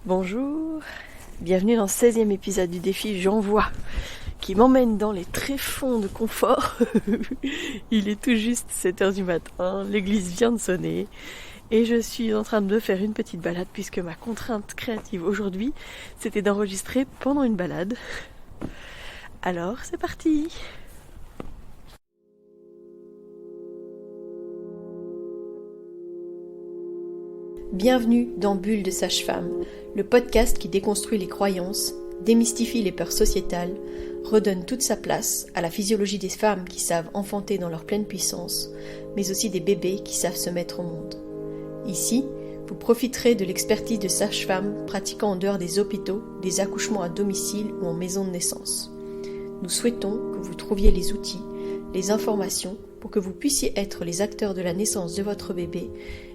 Bonjour, bienvenue dans le 16e épisode du défi J'envoie, qui m'emmène dans les tréfonds de confort. Il est tout juste 7h du matin, l'église vient de sonner et je suis en train de faire une petite balade puisque ma contrainte créative aujourd'hui c'était d'enregistrer pendant une balade. Alors c'est parti! Bienvenue dans Bulle de Sage-Femme, le podcast qui déconstruit les croyances, démystifie les peurs sociétales, redonne toute sa place à la physiologie des femmes qui savent enfanter dans leur pleine puissance, mais aussi des bébés qui savent se mettre au monde. Ici, vous profiterez de l'expertise de sages-femmes pratiquant en dehors des hôpitaux, des accouchements à domicile ou en maison de naissance. Nous souhaitons que vous trouviez les outils, les informations pour que vous puissiez être les acteurs de la naissance de votre bébé,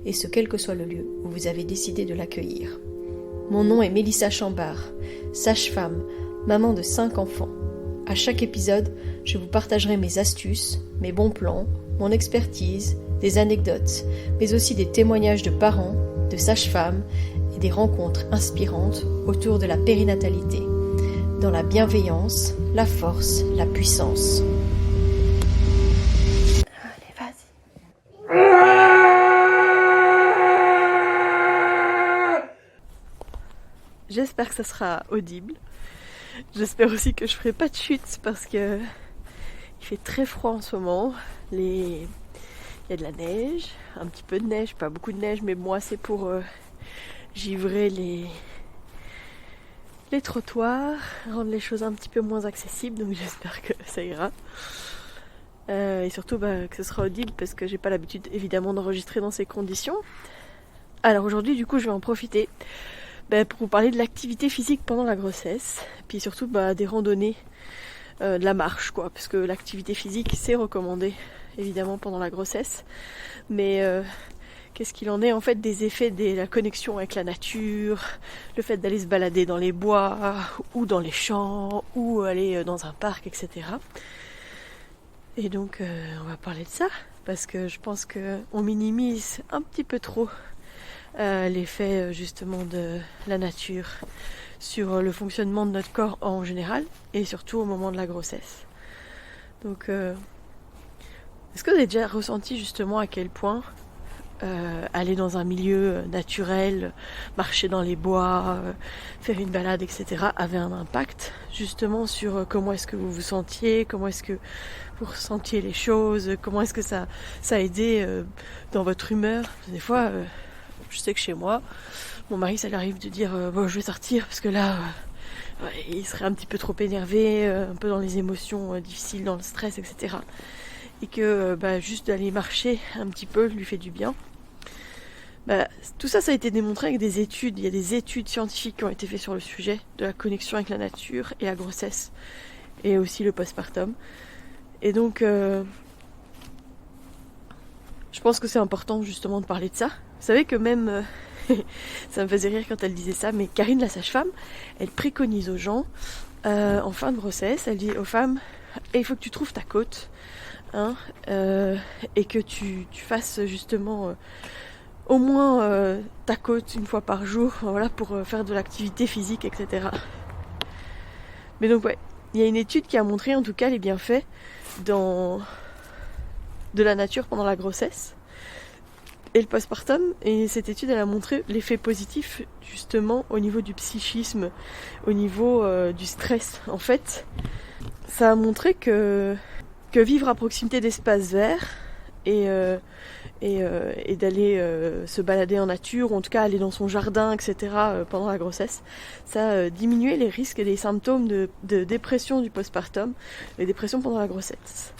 et ce quel que soit le lieu où vous avez décidé de l'accueillir. Mon nom est Mélissa Chambard, sage-femme, maman de 5 enfants. À chaque épisode, je vous partagerai mes astuces, mes bons plans, mon expertise, des anecdotes, mais aussi des témoignages de parents, de sages-femmes et des rencontres inspirantes autour de la périnatalité, dans la bienveillance, la force, la puissance. J'espère que ça sera audible. J'espère aussi que je ferai pas de chute parce que il fait très froid en ce moment. Il y a de la neige, un petit peu de neige, pas beaucoup de neige, mais moi c'est pour givrer les trottoirs, rendre les choses un petit peu moins accessibles, donc j'espère que ça ira. Et surtout que ce sera audible parce que j'ai pas l'habitude évidemment d'enregistrer dans ces conditions. Alors aujourd'hui du coup je vais en profiter pour vous parler de l'activité physique pendant la grossesse, puis surtout des randonnées, de la marche quoi, parce que l'activité physique c'est recommandé évidemment pendant la grossesse, mais qu'est-ce qu'il en est en fait des effets de la connexion avec la nature, le fait d'aller se balader dans les bois ou dans les champs ou aller dans un parc, etc. Et donc on va parler de ça, parce que je pense qu'on minimise un petit peu trop l'effet justement de la nature sur le fonctionnement de notre corps en général et surtout au moment de la grossesse. Donc est-ce que vous avez déjà ressenti justement à quel point aller dans un milieu naturel, marcher dans les bois, faire une balade, etc. avait un impact justement sur comment est-ce que vous vous sentiez, comment est-ce que vous ressentiez les choses, comment est-ce que ça a aidé dans votre humeur. Des fois je sais que chez moi, mon mari, ça lui arrive de dire je vais sortir parce que là, il serait un petit peu trop énervé, un peu dans les émotions difficiles, dans le stress, etc. Et que juste d'aller marcher un petit peu lui fait du bien. Tout ça a été démontré avec des études. Il y a des études scientifiques qui ont été faites sur le sujet de la connexion avec la nature et la grossesse, et aussi le postpartum. Et donc, je pense que c'est important justement de parler de ça. Vous savez que même, ça me faisait rire quand elle disait ça, mais Karine la sage-femme, elle préconise aux gens, en fin de grossesse, elle dit aux femmes, il faut que tu trouves ta côte, et que tu fasses justement au moins ta côte une fois par jour, voilà, pour faire de l'activité physique, etc. Mais donc il y a une étude qui a montré en tout cas les bienfaits de la nature pendant la grossesse et le postpartum, et cette étude elle a montré l'effet positif justement au niveau du psychisme, au niveau du stress. En fait, ça a montré que vivre à proximité d'espaces verts et d'aller se balader en nature, ou en tout cas aller dans son jardin, etc. Pendant la grossesse, ça diminuait les risques et les symptômes de dépression du postpartum, les dépressions pendant la grossesse.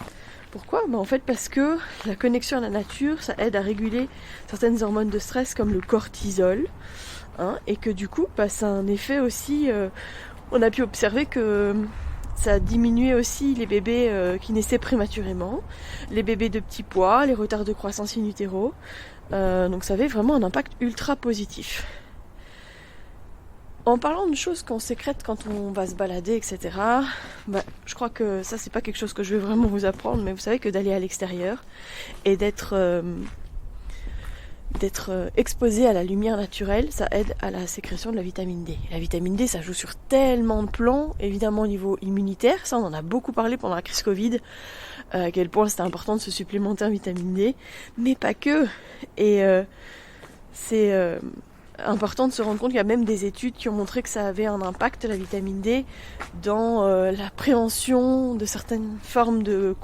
Pourquoi ? En fait parce que la connexion à la nature, ça aide à réguler certaines hormones de stress comme le cortisol, et que du coup, ça a un effet aussi, on a pu observer que ça diminuait aussi les bébés qui naissaient prématurément, les bébés de petit poids, les retards de croissance in utero, donc ça avait vraiment un impact ultra positif. En parlant de choses qu'on sécrète quand on va se balader, etc., je crois que ça, c'est pas quelque chose que je vais vraiment vous apprendre, mais vous savez que d'aller à l'extérieur et d'être d'être exposé à la lumière naturelle, ça aide à la sécrétion de la vitamine D. Et la vitamine D, ça joue sur tellement de plans, évidemment au niveau immunitaire, ça on en a beaucoup parlé pendant la crise Covid, à quel point c'était important de se supplémenter en vitamine D, mais pas que. Et c'est important de se rendre compte qu'il y a même des études qui ont montré que ça avait un impact, la vitamine D, dans la prévention de certaines formes de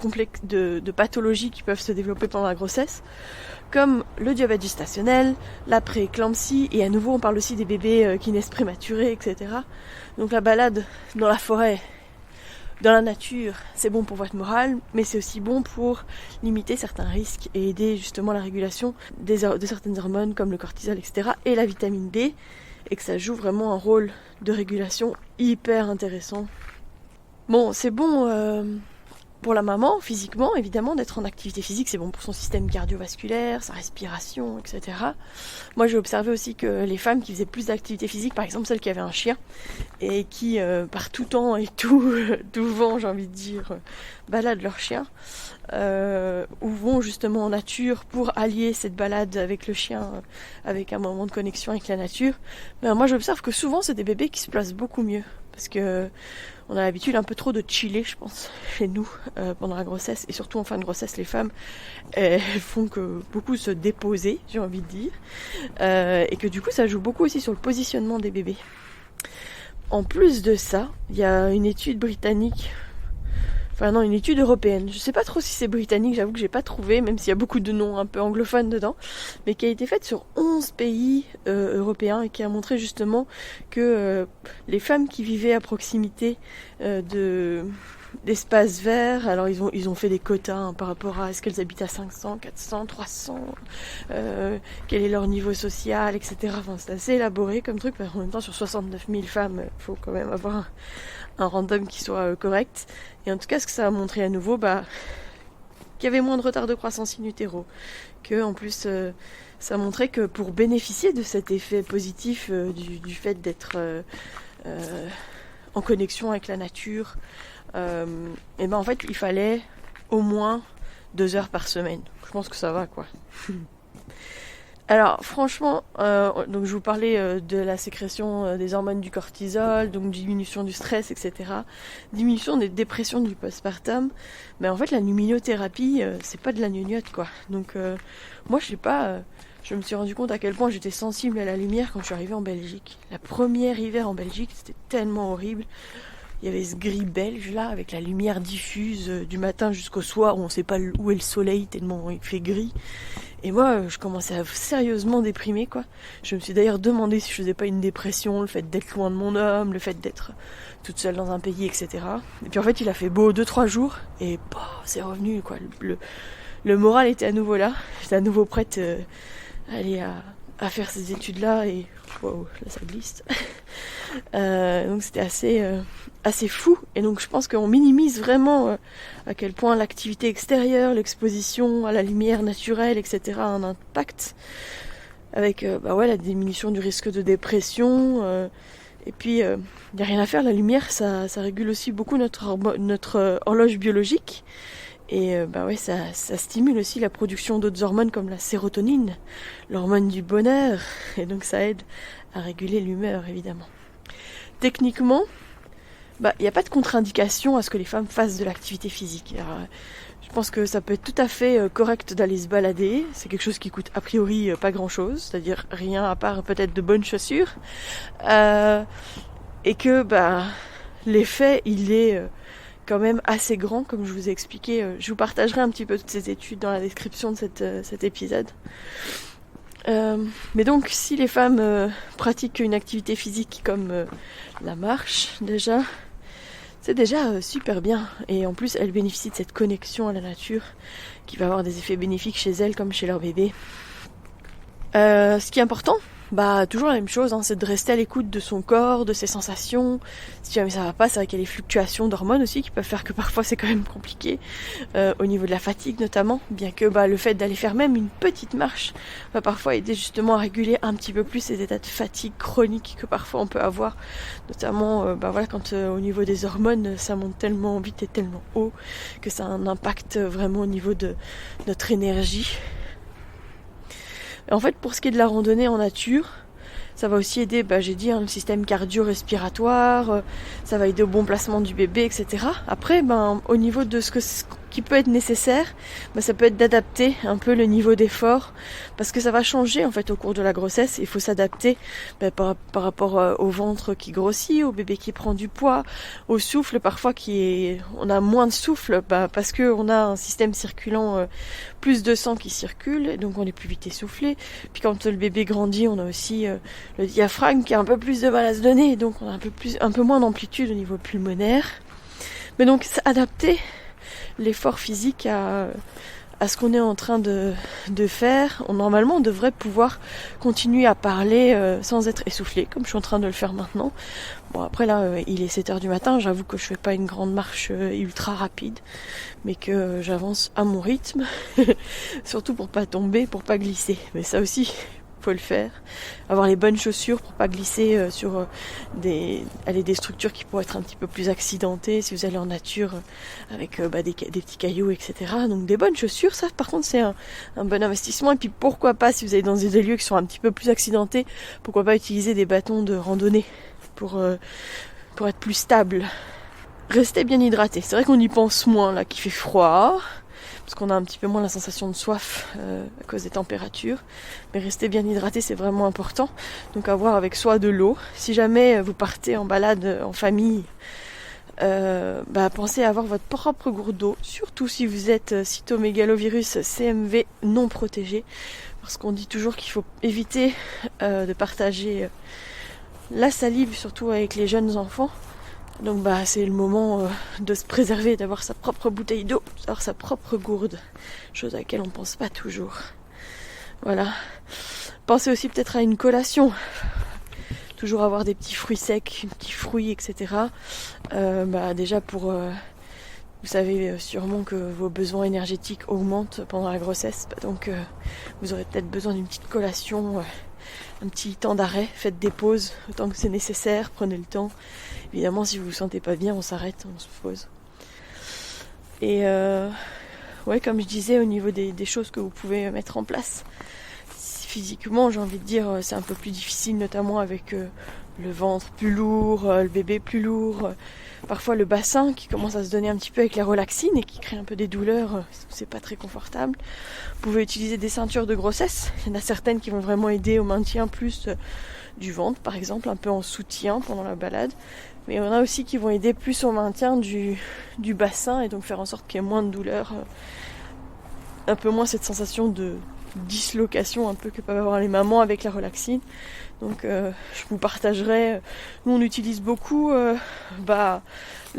pathologies qui peuvent se développer pendant la grossesse, comme le diabète gestationnel, la pré-éclampsie, et à nouveau on parle aussi des bébés qui naissent prématurés, etc. Donc la balade dans la forêt, dans la nature, c'est bon pour votre morale, mais c'est aussi bon pour limiter certains risques et aider justement la régulation de certaines hormones comme le cortisol, etc. et la vitamine D, et que ça joue vraiment un rôle de régulation hyper intéressant. Bon, c'est bon pour la maman, physiquement, évidemment, d'être en activité physique, c'est bon pour son système cardiovasculaire, sa respiration, etc. Moi, j'ai observé aussi que les femmes qui faisaient plus d'activité physique, par exemple celles qui avaient un chien, et qui, par tout temps et tout vent, j'ai envie de dire, baladent leur chien, ou vont justement en nature pour allier cette balade avec le chien, avec un moment de connexion avec la nature, ben, moi j'observe que souvent c'est des bébés qui se placent beaucoup mieux. Parce que on a l'habitude un peu trop de chiller, je pense, chez nous, pendant la grossesse. Et surtout en fin de grossesse, les femmes, elles font que beaucoup se déposer, j'ai envie de dire. Et que du coup, ça joue beaucoup aussi sur le positionnement des bébés. En plus de ça, il y a une étude britannique... Enfin non, une étude européenne. Je sais pas trop si c'est britannique, j'avoue que j'ai pas trouvé, même s'il y a beaucoup de noms un peu anglophones dedans, mais qui a été faite sur 11 pays européens et qui a montré justement que les femmes qui vivaient à proximité d'espaces verts, alors ils ont fait des quotas par rapport à est-ce qu'elles habitent à 500, 400, 300, quel est leur niveau social, etc. Enfin c'est assez élaboré comme truc, parce qu'en même temps sur 69 000 femmes, il faut quand même avoir un random qui soit correct. Et en tout cas, ce que ça a montré à nouveau, qu'il y avait moins de retard de croissance in utero, que en plus ça montrait que pour bénéficier de cet effet positif du fait d'être en connexion avec la nature, et en fait il fallait au moins 2 heures par semaine. Je pense que ça va quoi. Alors franchement, donc je vous parlais de la sécrétion des hormones du cortisol, donc diminution du stress, etc. Diminution des dépressions du postpartum. Mais en fait la luminothérapie, c'est pas de la gnognotte quoi. Donc moi je sais pas, je me suis rendu compte à quel point j'étais sensible à la lumière quand je suis arrivée en Belgique. La première hiver en Belgique, c'était tellement horrible. Il y avait ce gris belge là, avec la lumière diffuse du matin jusqu'au soir, où on sait pas où est le soleil tellement il fait gris. Et moi, je commençais à sérieusement déprimer, quoi. Je me suis d'ailleurs demandé si je faisais pas une dépression, le fait d'être loin de mon homme, le fait d'être toute seule dans un pays, etc. Et puis en fait, il a fait beau 2-3 jours, et c'est revenu, quoi. Le moral était à nouveau là. J'étais à nouveau prête à aller à faire ces études-là, et wow, là ça glisse. Donc c'était assez fou, et donc je pense qu'on minimise vraiment à quel point l'activité extérieure, l'exposition à la lumière naturelle, etc. a un impact avec la diminution du risque de dépression, et puis il n'y a rien à faire, la lumière ça régule aussi beaucoup notre horloge biologique, et ça stimule aussi la production d'autres hormones comme la sérotonine, l'hormone du bonheur, et donc ça aide à réguler l'humeur évidemment. Techniquement, il n'y a pas de contre-indication à ce que les femmes fassent de l'activité physique. Alors, je pense que ça peut être tout à fait correct d'aller se balader. C'est quelque chose qui coûte a priori pas grand-chose, c'est-à-dire rien à part peut-être de bonnes chaussures. Et que l'effet, il est quand même assez grand, comme je vous ai expliqué. Je vous partagerai un petit peu toutes ces études dans la description de cet épisode. Mais donc si les femmes pratiquent une activité physique comme la marche déjà, c'est déjà super bien, et en plus elles bénéficient de cette connexion à la nature qui va avoir des effets bénéfiques chez elles comme chez leur bébé. Ce qui est important, toujours la même chose, c'est de rester à l'écoute de son corps, de ses sensations. Si jamais ça va pas, c'est vrai qu'il y a les fluctuations d'hormones aussi qui peuvent faire que parfois c'est quand même compliqué, au niveau de la fatigue notamment, bien que le fait d'aller faire même une petite marche va parfois aider justement à réguler un petit peu plus ces états de fatigue chronique que parfois on peut avoir, notamment quand au niveau des hormones ça monte tellement vite et tellement haut que ça a un impact vraiment au niveau de notre énergie. Et en fait, pour ce qui est de la randonnée en nature, ça va aussi aider, j'ai dit, le système cardio-respiratoire, ça va aider au bon placement du bébé, etc. Après, au niveau de ce qui peut être nécessaire, ça peut être d'adapter un peu le niveau d'effort, parce que ça va changer en fait au cours de la grossesse. Il faut s'adapter par rapport au ventre qui grossit, au bébé qui prend du poids, au souffle parfois on a moins de souffle, parce que on a un système circulant, plus de sang qui circule, et donc on est plus vite essoufflé. Puis quand le bébé grandit, on a aussi le diaphragme qui a un peu plus de mal à se donner, et donc on a un peu moins d'amplitude au niveau pulmonaire. Mais donc adapter l'effort physique à ce qu'on est en train de faire. Normalement, on devrait pouvoir continuer à parler sans être essoufflé, comme je suis en train de le faire maintenant. Bon, après là, il est 7h du matin, j'avoue que je fais pas une grande marche ultra rapide, mais que j'avance à mon rythme, surtout pour pas tomber, pour pas glisser. Mais ça aussi, faut le faire. Avoir les bonnes chaussures pour pas glisser sur des structures qui pourraient être un petit peu plus accidentées si vous allez en nature avec des petits cailloux, etc. Donc des bonnes chaussures, ça par contre c'est un bon investissement. Et puis pourquoi pas, si vous allez dans des lieux qui sont un petit peu plus accidentés, pourquoi pas utiliser des bâtons de randonnée pour être plus stable. Restez bien hydraté. C'est vrai qu'on y pense moins là qu'il fait froid, parce qu'on a un petit peu moins la sensation de soif à cause des températures. Mais rester bien hydraté, c'est vraiment important. Donc avoir avec soi de l'eau. Si jamais vous partez en balade en famille, pensez à avoir votre propre gourde d'eau. Surtout si vous êtes cytomégalovirus CMV non protégé. Parce qu'on dit toujours qu'il faut éviter de partager la salive, surtout avec les jeunes enfants. Donc c'est le moment de se préserver, d'avoir sa propre bouteille d'eau, d'avoir sa propre gourde, chose à laquelle on ne pense pas toujours. Voilà. Pensez aussi peut-être à une collation. Toujours avoir des petits fruits secs, petits fruits, etc. Déjà pour... vous savez sûrement que vos besoins énergétiques augmentent pendant la grossesse. Donc vous aurez peut-être besoin d'une petite collation, un petit temps d'arrêt. Faites des pauses autant que c'est nécessaire, prenez le temps. Évidemment, si vous vous sentez pas bien, on s'arrête, on se pose. Et comme je disais, au niveau des choses que vous pouvez mettre en place, physiquement, j'ai envie de dire, c'est un peu plus difficile, notamment avec le ventre plus lourd, le bébé plus lourd, parfois le bassin qui commence à se donner un petit peu avec la relaxine et qui crée un peu des douleurs, c'est pas très confortable. Vous pouvez utiliser des ceintures de grossesse. Il y en a certaines qui vont vraiment aider au maintien plus du ventre, par exemple, un peu en soutien pendant la balade. Mais il y en a aussi qui vont aider plus au maintien du bassin et donc faire en sorte qu'il y ait moins de douleur, un peu moins cette sensation de dislocation un peu que peuvent avoir les mamans avec la relaxine. Donc je vous partagerai, nous on utilise beaucoup la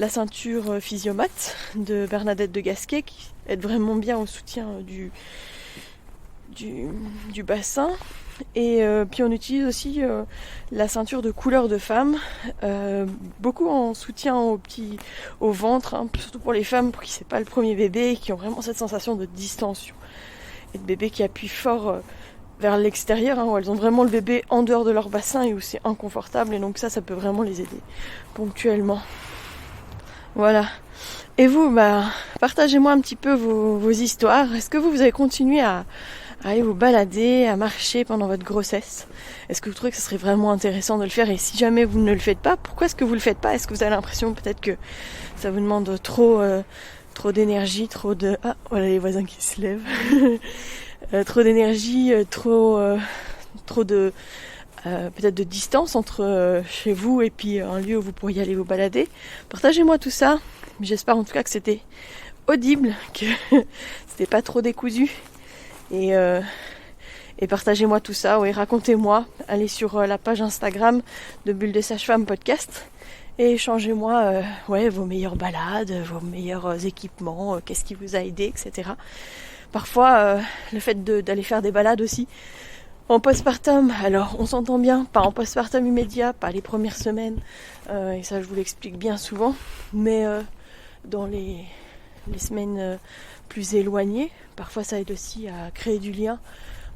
ceinture Physiomat de Bernadette de Gasquet qui aide vraiment bien au soutien du bassin. Et puis on utilise aussi la ceinture de couleur de femme, beaucoup en soutien au ventre, surtout pour les femmes pour qui c'est pas le premier bébé et qui ont vraiment cette sensation de distension et de bébé qui appuie fort vers l'extérieur, où elles ont vraiment le bébé en dehors de leur bassin et où c'est inconfortable, et donc ça peut vraiment les aider ponctuellement. Voilà. Et vous, partagez-moi un petit peu vos histoires. Est-ce que vous avez continué à aller vous balader, à marcher pendant votre grossesse? Est-ce que vous trouvez que ce serait vraiment intéressant de le faire? Et si jamais vous ne le faites pas, pourquoi est-ce que vous le faites pas? Est-ce que vous avez l'impression peut-être que ça vous demande trop d'énergie, voilà les voisins qui se lèvent. Trop d'énergie, trop de peut-être de distance entre chez vous et puis un lieu où vous pourriez aller vous balader? Partagez-moi tout ça. J'espère en tout cas que c'était audible, que c'était pas trop décousu. Et partagez-moi tout ça, racontez-moi. Allez sur la page Instagram de Bulle de Sage-Femme Podcast et échangez-moi vos meilleures balades, vos meilleurs équipements, qu'est-ce qui vous a aidé, etc. Parfois, le fait d'aller faire des balades aussi en postpartum, alors on s'entend bien, pas en postpartum immédiat, pas les premières semaines, et ça je vous l'explique bien souvent, mais dans les semaines plus éloignées, parfois ça aide aussi à créer du lien.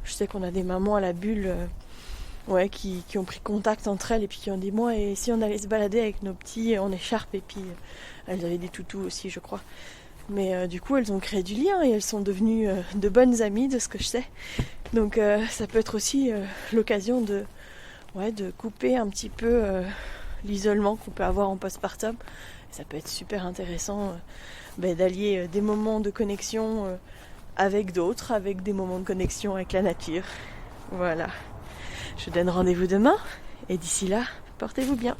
Je sais qu'on a des mamans à la bulle qui ont pris contact entre elles et puis qui ont dit moi, et si on allait se balader avec nos petits en écharpe, et puis elles avaient des toutous aussi je crois. Mais du coup elles ont créé du lien et elles sont devenues de bonnes amies de ce que je sais. Donc ça peut être aussi l'occasion de couper un petit peu l'isolement qu'on peut avoir en postpartum. Ça peut être super intéressant d'allier des moments de connexion avec d'autres, avec des moments de connexion avec la nature. Voilà. Je vous donne rendez-vous demain et d'ici là, portez-vous bien.